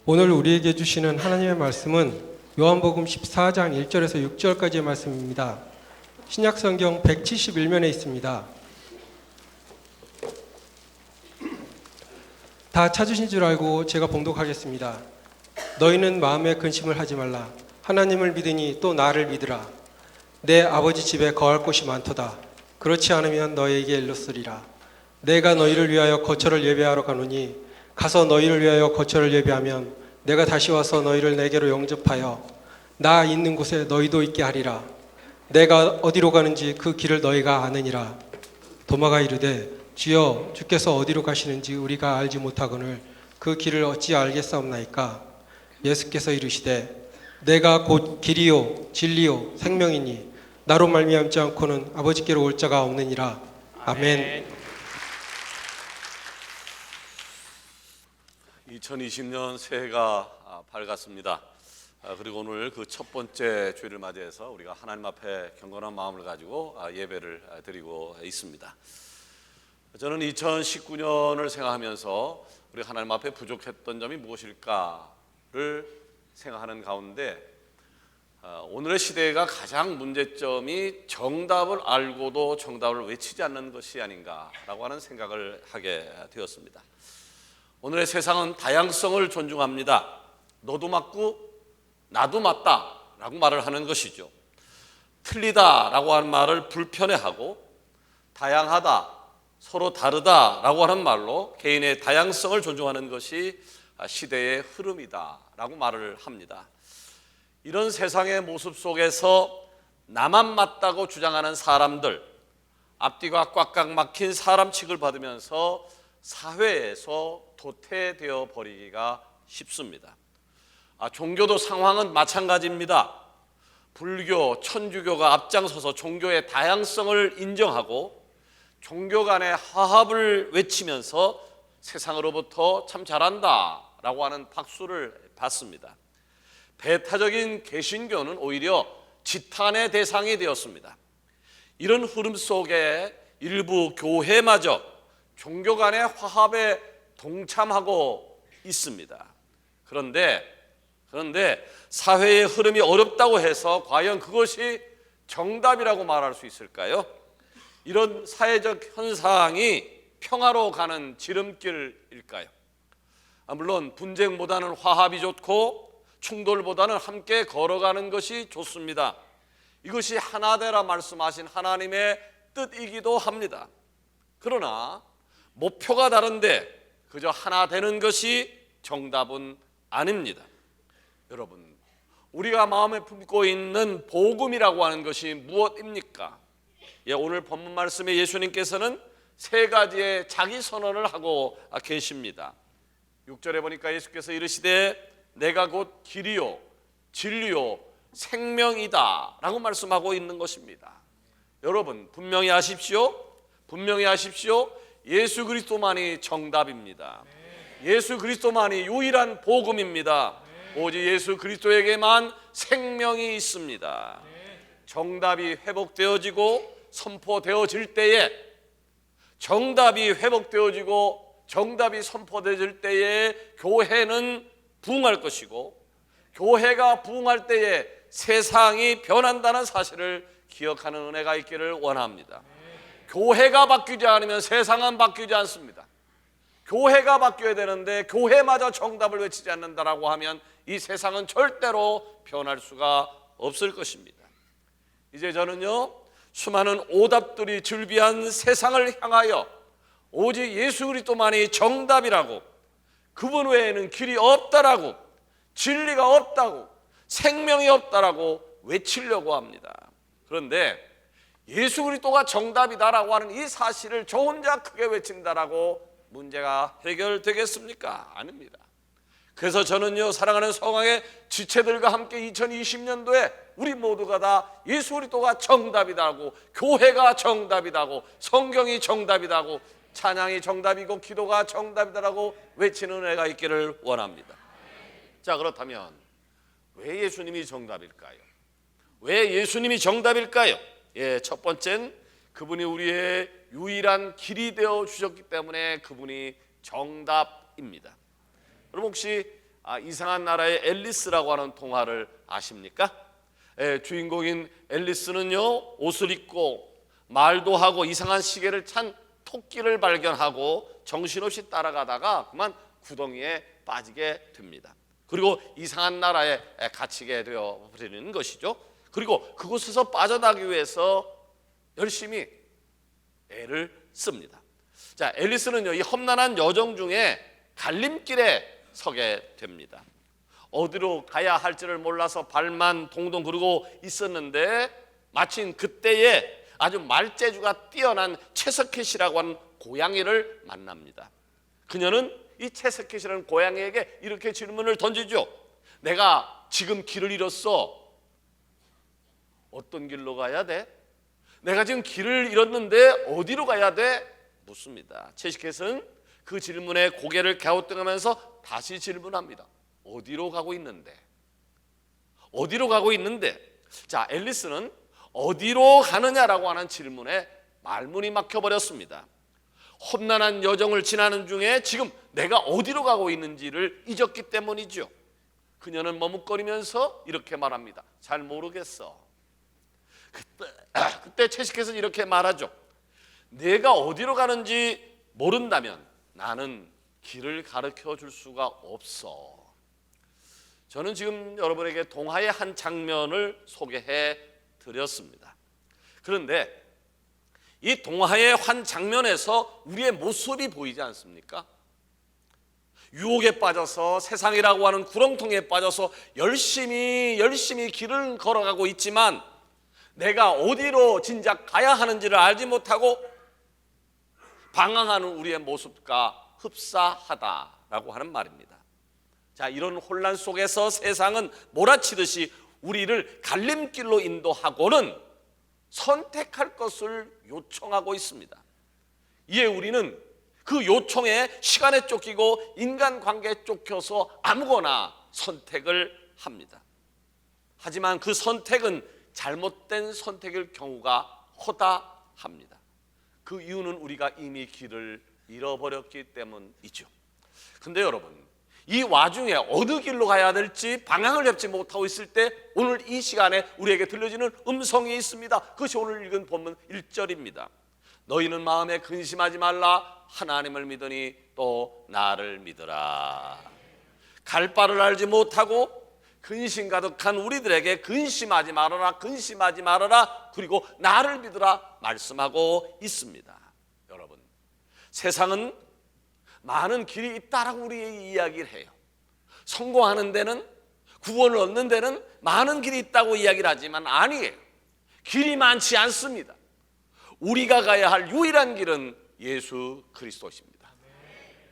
오늘 우리에게 주시는 하나님의 말씀은 요한복음 14장 1절에서 6절까지의 말씀입니다. 신약성경 171면에 있습니다. 다 찾으신 줄 알고 제가 봉독하겠습니다. 너희는 마음에 근심을 하지 말라. 하나님을 믿으니 또 나를 믿으라. 내 아버지 집에 거할 곳이 많도다. 그렇지 않으면 너희에게 일렀으리라. 내가 너희를 위하여 거처를 예배하러 가노니 가서 너희를 위하여 거처를 예배하면 내가 다시 와서 너희를 내게로 영접하여 나 있는 곳에 너희도 있게 하리라. 내가 어디로 가는지 그 길을 너희가 아느니라. 도마가 이르되 주여 주께서 어디로 가시는지 우리가 알지 못하거늘 그 길을 어찌 알겠사옵나이까. 예수께서 이르시되 내가 곧 길이요 진리요 생명이니 나로 말미암지 않고는 아버지께로 올 자가 없느니라. 아멘. 2020년 새해가 밝았습니다. 그리고 오늘 그 첫 번째 주일을 맞이해서 우리가 하나님 앞에 경건한 마음을 가지고 예배를 드리고 있습니다. 저는 2019년을 생각하면서 우리 하나님 앞에 부족했던 점이 무엇일까를 생각하는 가운데 오늘의 시대가 가장 문제점이 정답을 알고도 정답을 외치지 않는 것이 아닌가라고 하는 생각을 하게 되었습니다. 오늘의 세상은 다양성을 존중합니다. 너도 맞고 나도 맞다 라고 말을 하는 것이죠. 틀리다 라고 하는 말을 불편해하고 다양하다, 서로 다르다 라고 하는 말로 개인의 다양성을 존중하는 것이 시대의 흐름이다 라고 말을 합니다. 이런 세상의 모습 속에서 나만 맞다고 주장하는 사람들, 앞뒤가 꽉꽉 막힌 사람 취급을 받으면서 사회에서 도태되어 버리기가 쉽습니다. 종교도 상황은 마찬가지입니다. 불교, 천주교가 앞장서서 종교의 다양성을 인정하고 종교 간의 화합을 외치면서 세상으로부터 참 잘한다 라고 하는 박수를 받습니다. 배타적인 개신교는 오히려 지탄의 대상이 되었습니다. 이런 흐름 속에 일부 교회마저 종교 간의 화합에 동참하고 있습니다. 그런데 사회의 흐름이 어렵다고 해서 과연 그것이 정답이라고 말할 수 있을까요? 이런 사회적 현상이 평화로 가는 지름길일까요? 물론 분쟁보다는 화합이 좋고 충돌보다는 함께 걸어가는 것이 좋습니다. 이것이 하나 되라 말씀하신 하나님의 뜻이기도 합니다. 그러나 목표가 다른데 그저 하나 되는 것이 정답은 아닙니다. 여러분, 우리가 마음에 품고 있는 복음이라고 하는 것이 무엇입니까? 오늘 본문 말씀에 예수님께서는 세 가지의 자기 선언을 하고 계십니다. 6절에 보니까 예수께서 이르시되 내가 곧 길이요 진리요 생명이다 라고 말씀하고 있는 것입니다. 여러분, 분명히 아십시오. 예수 그리스도만이 정답입니다. 예수 그리스도만이 유일한 복음입니다. 오직 예수 그리스도에게만 생명이 있습니다. 정답이 회복되어지고 선포되어질 때에 정답이 선포되어질 때에 교회는 부흥할 것이고 교회가 부흥할 때에 세상이 변한다는 사실을 기억하는 은혜가 있기를 원합니다. 교회가 바뀌지 않으면 세상은 바뀌지 않습니다. 교회가 바뀌어야 되는데 교회마저 정답을 외치지 않는다라고 하면 이 세상은 절대로 변할 수가 없을 것입니다. 이제 저는요, 수많은 오답들이 즐비한 세상을 향하여 오직 예수 그리스도만이 정답이라고, 그분 외에는 길이 없다라고, 진리가 없다고, 생명이 없다라고 외치려고 합니다. 그런데 예수 그리스도가 정답이다라고 하는 이 사실을 저 혼자 크게 외친다라고 문제가 해결되겠습니까? 아닙니다. 그래서 저는요, 사랑하는 성황의 지체들과 함께 2020년도에 우리 모두가 다 예수 그리스도가 정답이다고, 교회가 정답이다고, 성경이 정답이다고, 찬양이 정답이고 기도가 정답이다라고 외치는 은혜가 있기를 원합니다. 자, 그렇다면 왜 예수님이 정답일까요? 왜 예수님이 정답일까요? 첫 번째는 그분이 우리의 유일한 길이 되어 주셨기 때문에 그분이 정답입니다. 여러분, 혹시 이상한 나라의 앨리스라고 하는 동화를 아십니까? 주인공인 앨리스는요, 옷을 입고 말도 하고 이상한 시계를 찬 토끼를 발견하고 정신없이 따라가다가 그만 구덩이에 빠지게 됩니다. 그리고 이상한 나라에 갇히게 되어 버리는 것이죠. 그리고 그곳에서 빠져나가기 위해서 열심히 애를 씁니다. 자, 앨리스는요, 이 험난한 여정 중에 갈림길에 서게 됩니다. 어디로 가야 할지를 몰라서 발만 동동 구르고 있었는데 마침 그때에 아주 말재주가 뛰어난 채석켓이라고 하는 고양이를 만납니다. 그녀는 이 채석켓이라는 고양이에게 이렇게 질문을 던지죠. 내가 지금 길을 잃었어. 어떤 길로 가야 돼? 내가 지금 길을 잃었는데 어디로 가야 돼? 묻습니다. 채석켓은 그 질문에 고개를 갸우뚱하면서 다시 질문합니다. 어디로 가고 있는데? 어디로 가고 있는데? 자, 앨리스는 어디로 가느냐라고 하는 질문에 말문이 막혀버렸습니다. 험난한 여정을 지나는 중에 지금 내가 어디로 가고 있는지를 잊었기 때문이죠. 그녀는 머뭇거리면서 이렇게 말합니다. 잘 모르겠어. 그때 채식께서는 이렇게 말하죠. 내가 어디로 가는지 모른다면 나는 길을 가르쳐 줄 수가 없어. 저는 지금 여러분에게 동화의 한 장면을 소개해 드렸습니다. 그런데 이 동화의 한 장면에서 우리의 모습이 보이지 않습니까? 유혹에 빠져서 세상이라고 하는 구렁텅이에 빠져서 열심히 길을 걸어가고 있지만 내가 어디로 진작 가야 하는지를 알지 못하고 방황하는 우리의 모습과 흡사하다라고 하는 말입니다. 자, 이런 혼란 속에서 세상은 몰아치듯이 우리를 갈림길로 인도하고는 선택할 것을 요청하고 있습니다. 이에 우리는 그 요청에 시간에 쫓기고 인간관계에 쫓겨서 아무거나 선택을 합니다. 하지만 그 선택은 잘못된 선택일 경우가 허다합니다. 그 이유는 우리가 이미 길을 잃어버렸기 때문이죠. 근데 여러분, 이 와중에 어느 길로 가야 될지 방향을 잡지 못하고 있을 때 오늘 이 시간에 우리에게 들려지는 음성이 있습니다. 그것이 오늘 읽은 본문 1절입니다. 너희는 마음에 근심하지 말라. 하나님을 믿으니 또 나를 믿으라. 갈 바를 알지 못하고 근심 가득한 우리들에게 근심하지 말아라, 근심하지 말아라, 그리고 나를 믿으라 말씀하고 있습니다. 여러분, 세상은 많은 길이 있다라고 우리에게 이야기를 해요. 성공하는 데는, 구원을 얻는 데는 많은 길이 있다고 이야기를 하지만 아니에요. 길이 많지 않습니다. 우리가 가야 할 유일한 길은 예수 그리스도십니다.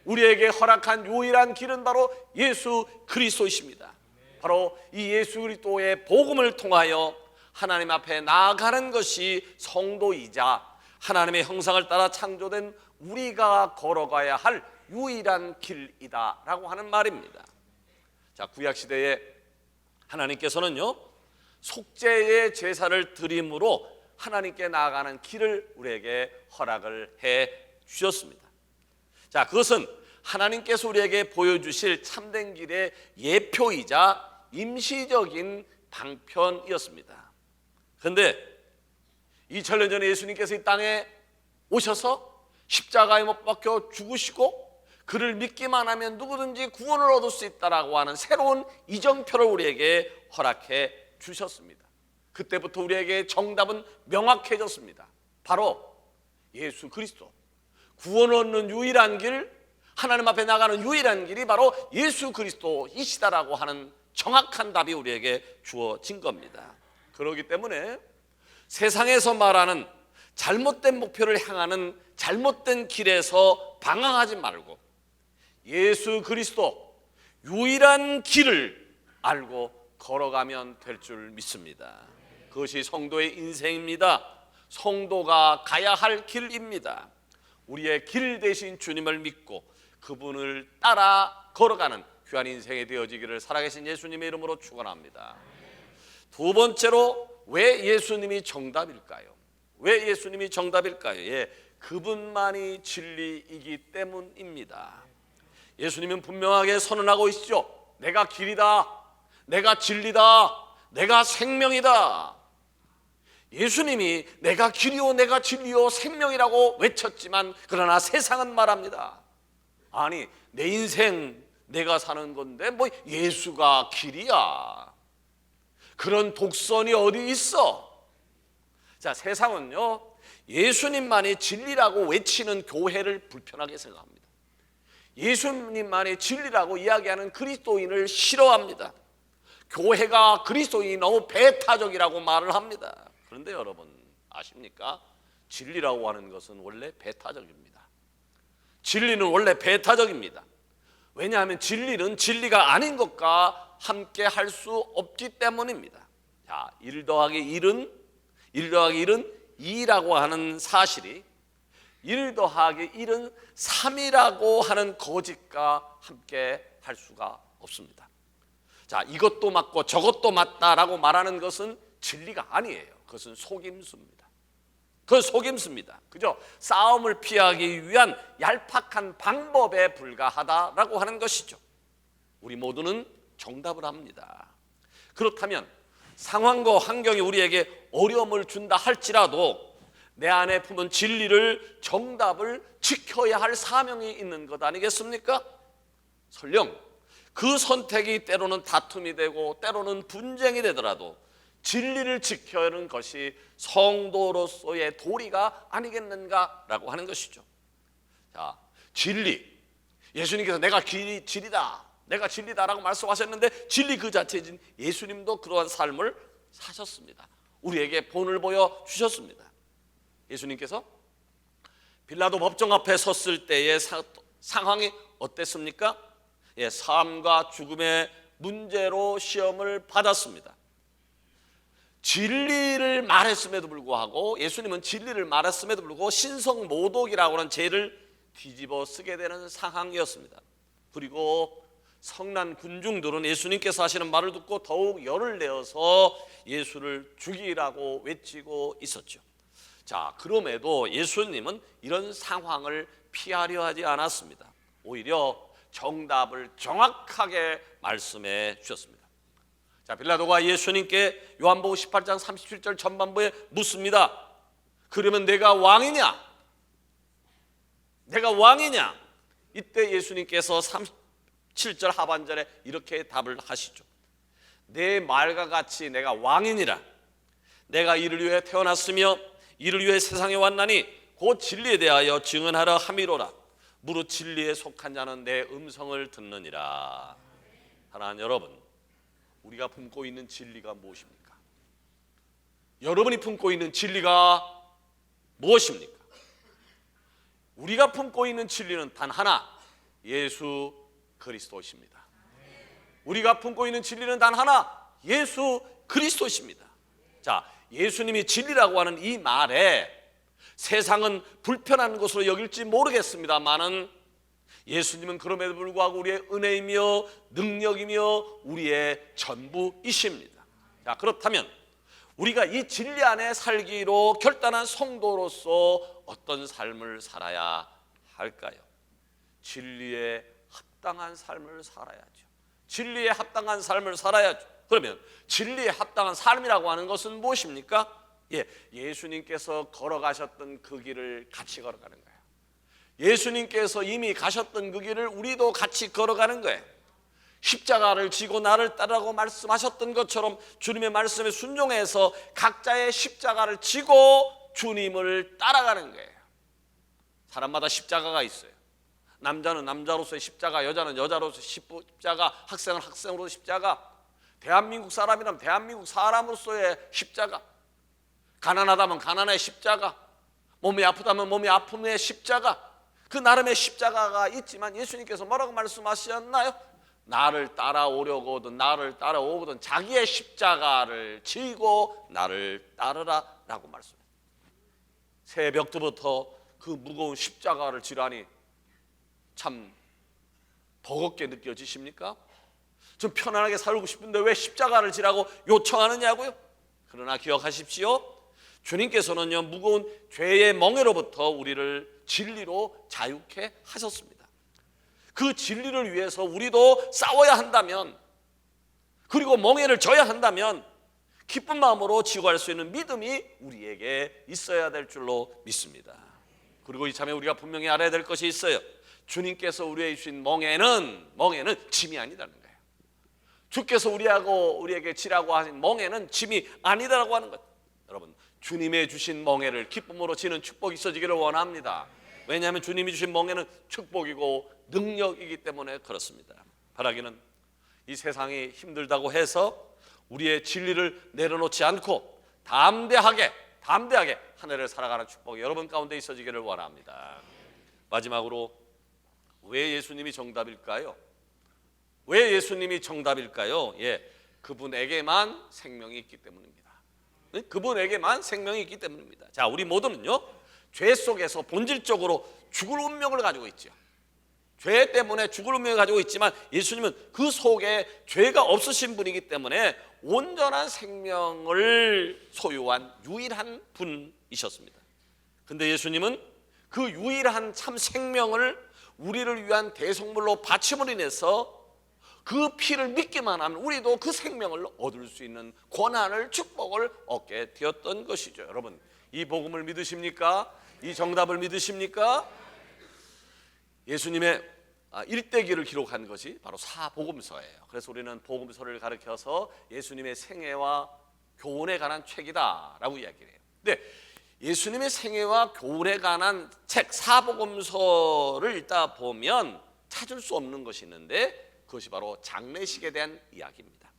우리에게 허락한 유일한 길은 바로 예수 그리스도이십니다. 바로 이 예수 그리스도의 복음을 통하여 하나님 앞에 나아가는 것이 성도이자 하나님의 형상을 따라 창조된 우리가 걸어가야 할 유일한 길이다라고 하는 말입니다. 자, 구약시대에 하나님께서는요, 속죄의 제사를 드림으로 하나님께 나아가는 길을 우리에게 허락을 해 주셨습니다. 자, 그것은 하나님께서 우리에게 보여주실 참된 길의 예표이자 임시적인 방편이었습니다. 그런데 2000년 전에 예수님께서 이 땅에 오셔서 십자가에 못 박혀 죽으시고 그를 믿기만 하면 누구든지 구원을 얻을 수 있다라고 하는 새로운 이정표를 우리에게 허락해 주셨습니다. 그때부터 우리에게 정답은 명확해졌습니다. 바로 예수 그리스도. 구원을 얻는 유일한 길, 하나님 앞에 나가는 유일한 길이 바로 예수 그리스도이시다라고 하는 정확한 답이 우리에게 주어진 겁니다. 그렇기 때문에 세상에서 말하는 잘못된 목표를 향하는 잘못된 길에서 방황하지 말고 예수 그리스도 유일한 길을 알고 걸어가면 될 줄 믿습니다. 그것이 성도의 인생입니다. 성도가 가야 할 길입니다. 우리의 길 대신 주님을 믿고 그분을 따라 걸어가는 귀한 인생이 되어지기를 살아계신 예수님의 이름으로 축원합니다. 두 번째로 왜 예수님이 정답일까요? 왜 예수님이 정답일까요? 예, 그분만이 진리이기 때문입니다. 예수님은 분명하게 선언하고 있죠. 내가 길이다, 내가 진리다, 내가 생명이다. 예수님이 내가 길이요 내가 진리요 생명이라고 외쳤지만 그러나 세상은 말합니다. 아니 내 인생 내가 사는 건데 뭐 예수가 길이야. 그런 독선이 어디 있어? 자, 세상은요 예수님만이 진리라고 외치는 교회를 불편하게 생각합니다. 예수님만이 진리라고 이야기하는 그리스도인을 싫어합니다. 교회가 그리스도인이 너무 배타적이라고 말을 합니다. 그런데 여러분 아십니까? 진리라고 하는 것은 원래 배타적입니다. 진리는 원래 배타적입니다. 왜냐하면 진리는 진리가 아닌 것과 함께 할 수 없기 때문입니다. 자, 1 더하기 1은 2라고 하는 사실이 1 더하기 1은 3이라고 하는 거짓과 함께 할 수가 없습니다. 자, 이것도 맞고 저것도 맞다라고 말하는 것은 진리가 아니에요. 그것은 속임수입니다. 그건 속임수입니다. 그죠? 싸움을 피하기 위한 얄팍한 방법에 불과하다라고 하는 것이죠. 우리 모두는 정답을 합니다. 그렇다면 상황과 환경이 우리에게 어려움을 준다 할지라도 내 안에 품은 진리를 정답을 지켜야 할 사명이 있는 것 아니겠습니까? 설령 그 선택이 때로는 다툼이 되고 때로는 분쟁이 되더라도 진리를 지켜야 하는 것이 성도로서의 도리가 아니겠는가라고 하는 것이죠. 자, 진리. 예수님께서 내가 진리다, 내가 진리다라고 말씀하셨는데 진리 그 자체인 예수님도 그러한 삶을 사셨습니다. 우리에게 본을 보여주셨습니다. 예수님께서 빌라도 법정 앞에 섰을 때의 상황이 어땠습니까? 예, 삶과 죽음의 문제로 시험을 받았습니다. 진리를 말했음에도 불구하고 예수님은 진리를 말했음에도 불구하고 신성모독이라고 하는 죄를 뒤집어 쓰게 되는 상황이었습니다. 그리고 성난 군중들은 예수님께서 하시는 말을 듣고 더욱 열을 내어서 예수를 죽이라고 외치고 있었죠. 자, 그럼에도 예수님은 이런 상황을 피하려 하지 않았습니다. 오히려 정답을 정확하게 말씀해 주셨습니다. 자, 빌라도가 예수님께 요한복음 18장 37절 전반부에 묻습니다. 그러면 내가 왕이냐? 내가 왕이냐? 이때 예수님께서 37절 하반절에 이렇게 답을 하시죠. 내 말과 같이 내가 왕이니라. 내가 이를 위해 태어났으며 이를 위해 세상에 왔나니 곧 진리에 대하여 증언하려 함이로라. 무릇 진리에 속한 자는 내 음성을 듣느니라. 사랑하는 여러분, 우리가 품고 있는 진리가 무엇입니까? 여러분이 품고 있는 진리가 무엇입니까? 우리가 품고 있는 진리는 단 하나, 예수 그리스도십니다. 우리가 품고 있는 진리는 단 하나, 예수 그리스도십니다. 자, 예수님이 진리라고 하는 이 말에 세상은 불편한 것으로 여길지 모르겠습니다만은 예수님은 그럼에도 불구하고 우리의 은혜이며 능력이며 우리의 전부이십니다. 자, 그렇다면 우리가 이 진리 안에 살기로 결단한 성도로서 어떤 삶을 살아야 할까요? 진리에 합당한 삶을 살아야죠. 진리에 합당한 삶을 살아야죠. 그러면 진리에 합당한 삶이라고 하는 것은 무엇입니까? 예수님께서 걸어가셨던 그 길을 같이 걸어가는 거예요. 예수님께서 이미 가셨던 그 길을 우리도 같이 걸어가는 거예요. 십자가를 지고 나를 따르라고 말씀하셨던 것처럼 주님의 말씀에 순종해서 각자의 십자가를 지고 주님을 따라가는 거예요. 사람마다 십자가가 있어요. 남자는 남자로서의 십자가, 여자는 여자로서의 십자가, 학생은 학생으로서의 십자가, 대한민국 사람이라면 대한민국 사람으로서의 십자가, 가난하다면 가난의 십자가, 몸이 아프다면 몸이 아픔의 십자가, 그 나름의 십자가가 있지만 예수님께서 뭐라고 말씀하셨나요? 나를 따라오려거든 나를 따라오거든 자기의 십자가를 지고 나를 따르라 라고 말씀해요. 새벽 때부터 그 무거운 십자가를 지라니 참 버겁게 느껴지십니까? 좀 편안하게 살고 싶은데 왜 십자가를 지라고 요청하느냐고요? 그러나 기억하십시오. 주님께서는요, 무거운 죄의 멍에로부터 우리를 진리로 자유케 하셨습니다. 그 진리를 위해서 우리도 싸워야 한다면, 그리고 멍에를 져야 한다면 기쁜 마음으로 지고할 수 있는 믿음이 우리에게 있어야 될 줄로 믿습니다. 그리고 이참에 우리가 분명히 알아야 될 것이 있어요. 주님께서 우리에게 주신 멍에는 짐이 아니다는 거예요. 주께서 우리에게 지라고 하신 멍에는 짐이 아니다라고 하는 것. 여러분, 주님의 주신 멍에를 기쁨으로 지는 축복이 있어지기를 원합니다. 왜냐하면 주님이 주신 멍에는 축복이고 능력이기 때문에 그렇습니다. 바라기는 이 세상이 힘들다고 해서 우리의 진리를 내려놓지 않고 담대하게 한 해를 살아가는 축복이 여러분 가운데 있어지기를 원합니다. 마지막으로 왜 예수님이 정답일까요? 왜 예수님이 정답일까요? 그분에게만 생명이 있기 때문입니다. 그분에게만 생명이 있기 때문입니다. 자, 우리 모두는요, 죄 속에서 본질적으로 죽을 운명을 가지고 있죠. 죄 때문에 죽을 운명을 가지고 있지만 예수님은 그 속에 죄가 없으신 분이기 때문에 온전한 생명을 소유한 유일한 분이셨습니다. 근데 예수님은 그 유일한 참 생명을 우리를 위한 대속물로 바침으로 인해서 그 피를 믿기만 하면 우리도 그 생명을 얻을 수 있는 권한을, 축복을 얻게 되었던 것이죠. 여러분, 이 복음을 믿으십니까? 이 정답을 믿으십니까? 예수님의 일대기를 기록한 것이 바로 사복음서예요. 그래서 우리는 복음서를 가르쳐서 예수님의 생애와 교훈에 관한 책이다라고 이야기를 해요. 근데 예수님의 생애와 교훈에 관한 책 사복음서를 읽다 보면 찾을 수 없는 것이 있는데 그것이 바로 장례식에 대한 이야기입니다.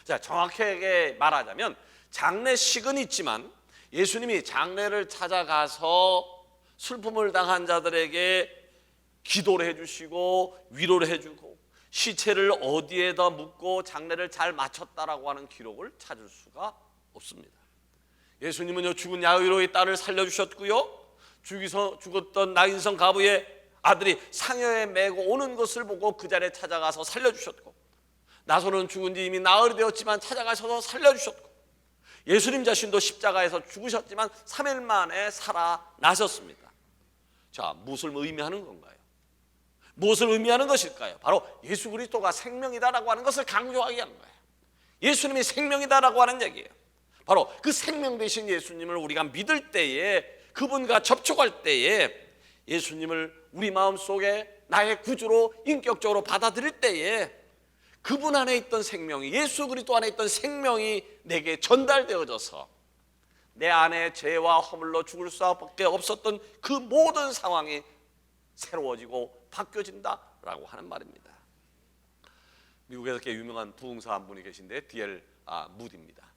자, 정확하게 말하자면 장례식은 있지만 예수님이 장례를 찾아가서 슬픔을 당한 자들에게 기도를 해주시고 위로를 해주고 시체를 어디에다 묻고 장례를 잘 마쳤다라고 하는 기록을 찾을 수가 없습니다. 예수님은요, 죽은 야이로의 딸을 살려주셨고요, 죽었던 나인성 가부의 아들이 상여에 메고 오는 것을 보고 그 자리에 찾아가서 살려주셨고, 나소는 죽은 지 이미 나흘이 되었지만 찾아가셔서 살려주셨고, 예수님 자신도 십자가에서 죽으셨지만 3일 만에 살아나셨습니다. 자, 무엇을 의미하는 건가요? 무엇을 의미하는 것일까요? 바로 예수 그리스도가 생명이다라고 하는 것을 강조하게 하는 거예요. 예수님이 생명이다라고 하는 얘기예요. 바로 그 생명 되신 예수님을 우리가 믿을 때에, 그분과 접촉할 때에, 예수님을 우리 마음속에 나의 구주로 인격적으로 받아들일 때에 그분 안에 있던 생명이, 예수 그리스도 안에 있던 생명이 내게 전달되어져서 내 안에 죄와 허물로 죽을 수밖에 없었던 그 모든 상황이 새로워지고 바뀌어진다라고 하는 말입니다. 미국에서 꽤 유명한 부흥사 한 분이 계신데 D.L. 무디입니다.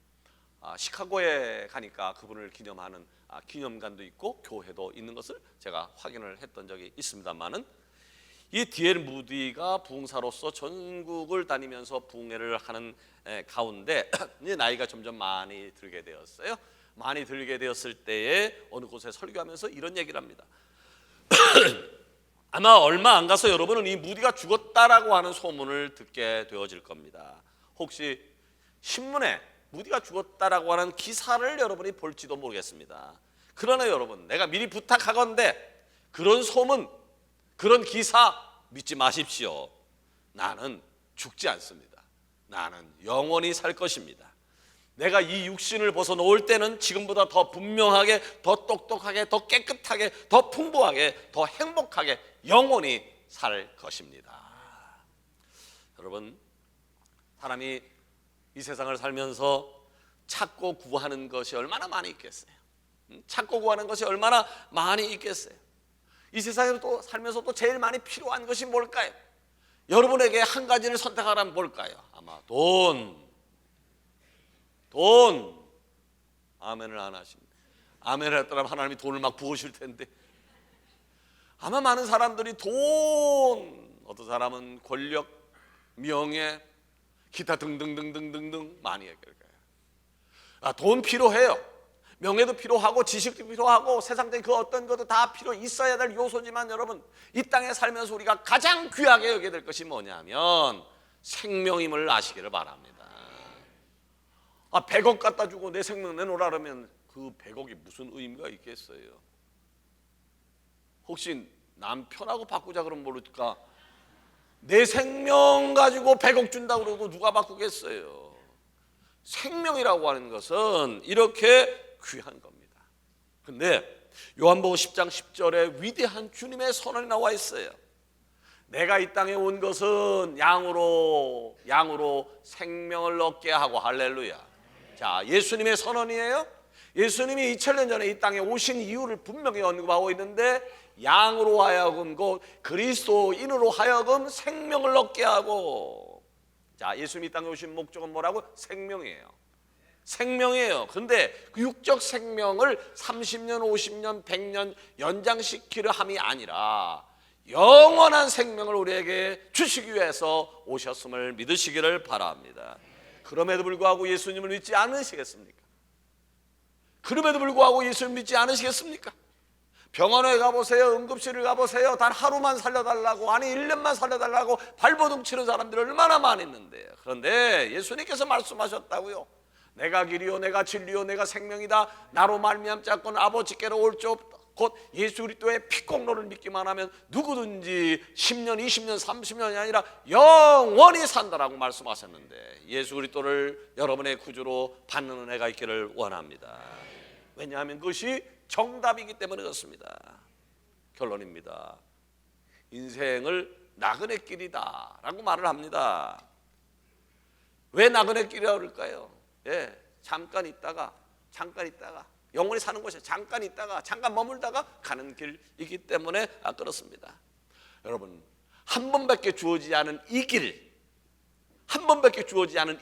시카고에 가니까 그분을 기념하는 기념관도 있고 교회도 있는 것을 제가 확인을 했던 적이 있습니다만은, 이 D.L. 무디가 부흥사로서 전국을 다니면서 부흥회를 하는 가운데 이제 나이가 점점 많이 들게 되었어요. 많이 들게 되었을 때에 어느 곳에 설교하면서 이런 얘기를 합니다. 아마 얼마 안 가서 여러분은 이 무디가 죽었다라고 하는 소문을 듣게 되어질 겁니다. 혹시 신문에 무디가 죽었다라고 하는 기사를 여러분이 볼지도 모르겠습니다. 그러나 여러분, 내가 미리 부탁하건대 그런 소문, 그런 기사 믿지 마십시오. 나는 죽지 않습니다. 나는 영원히 살 것입니다. 내가 이 육신을 벗어놓을 때는 지금보다 더 분명하게, 더 똑똑하게, 더 깨끗하게, 더 풍부하게, 더 행복하게 영원히 살 것입니다. 여러분, 사람이 이 세상을 살면서 찾고 구하는 것이 얼마나 많이 있겠어요? 찾고 구하는 것이 얼마나 많이 있겠어요? 이 세상에 또 살면서 또 제일 많이 필요한 것이 뭘까요? 여러분에게 한 가지를 선택하라면 뭘까요? 아마 돈. 아멘을 안 하십니다. 아멘을 했더라면 하나님이 돈을 막 부으실 텐데, 아마 많은 사람들이 돈, 어떤 사람은 권력, 명예, 기타 등등등등등등 많이 얘기할 거예요. 돈 필요해요. 명예도 필요하고 지식도 필요하고 세상적인 그 어떤 것도 다 필요 있어야 될 요소지만, 여러분, 이 땅에 살면서 우리가 가장 귀하게 여겨야 될 것이 뭐냐면 생명임을 아시기를 바랍니다. 100억 갖다 주고 내 생명 내놓으라 그러면 그 100억이 무슨 의미가 있겠어요? 혹시 남편하고 바꾸자 그러면 모를까? 내 생명 가지고 100억 준다고 그러고 누가 바꾸겠어요? 생명이라고 하는 것은 이렇게 귀한 겁니다. 근데 요한복음 10장 10절에 위대한 주님의 선언이 나와 있어요. 내가 이 땅에 온 것은 양으로 생명을 얻게 하고. 할렐루야. 자, 예수님의 선언이에요. 예수님이 2000년 전에 이 땅에 오신 이유를 분명히 언급하고 있는데, 양으로 하여금, 곧 그리스도인으로 하여금 생명을 얻게 하고. 자, 예수님이 이 땅에 오신 목적은 뭐라고? 생명이에요. 생명이에요. 근데 그 육적 생명을 30년, 50년, 100년 연장시키려 함이 아니라 영원한 생명을 우리에게 주시기 위해서 오셨음을 믿으시기를 바랍니다. 그럼에도 불구하고 예수님을 믿지 않으시겠습니까? 그럼에도 불구하고 예수님을 믿지 않으시겠습니까? 병원에 가보세요. 응급실을 가보세요. 단 하루만 살려달라고, 아니 1년만 살려달라고 발버둥 치는 사람들이 얼마나 많이 있는데요. 그런데 예수님께서 말씀하셨다고요. 내가 길이요 내가 진리요 내가 생명이다. 나로 말미암자건 아버지께로 올 줄 곧 예수 그리스도의 피공로를 믿기만 하면 누구든지 10년, 20년, 30년이 아니라 영원히 산다라고 말씀하셨는데, 예수 그리스도를 여러분의 구주로 받는 은혜가 있기를 원합니다. 왜냐하면 그것이 정답이기 때문에 그렇습니다. 결론입니다. 인생을 나그네 길이다 라고 말을 합니다. 왜 나그네 길이라고 그럴까요? 예, 잠깐 있다가 영원히 사는 곳에 잠깐 있다가 잠깐 머물다가 가는 길이기 때문에 그렇습니다. 여러분, 한 번밖에 주어지지 않은 이 길, 한 번밖에 주어지지 않은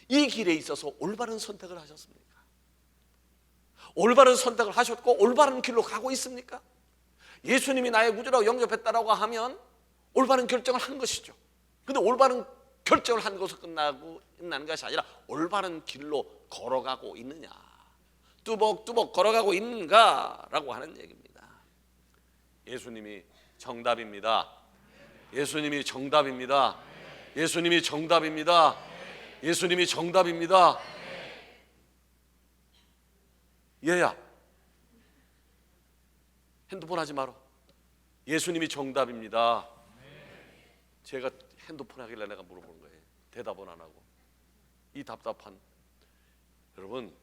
이 길에 있어서 올바른 선택을 하셨습니까? 올바른 선택을 하셨고 올바른 길로 가고 있습니까? 예수님이 나의 구주라고 영접했다라고 하면 올바른 결정을 한 것이죠. 그런데 올바른 결정을 한 것으로 끝나는 것이 아니라 올바른 길로 걸어가고 있느냐, 뚜벅뚜벅 걸어가고 있는가라고 하는 얘기입니다. 예수님이 정답입니다. 예수님이 정답입니다. 예수님이 정답입니다. 예수님이 정답입니다. 얘야, 핸드폰 하지 마라. 예수님이 정답입니다. 제가 핸드폰 하길래 내가 물어보는 거예요. 대답은 안 하고. 이 답답한, 여러분,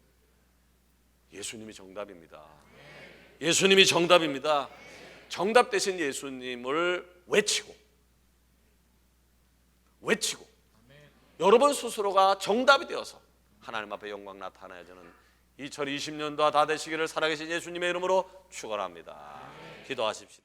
예수님이 정답입니다. 예수님이 정답입니다. 정답 대신 예수님을 외치고 여러분 스스로가 정답이 되어서 하나님 앞에 영광 나타나야 되는 2020년도가 다 되시기를 살아계신 예수님의 이름으로 축원합니다. 기도하십시다.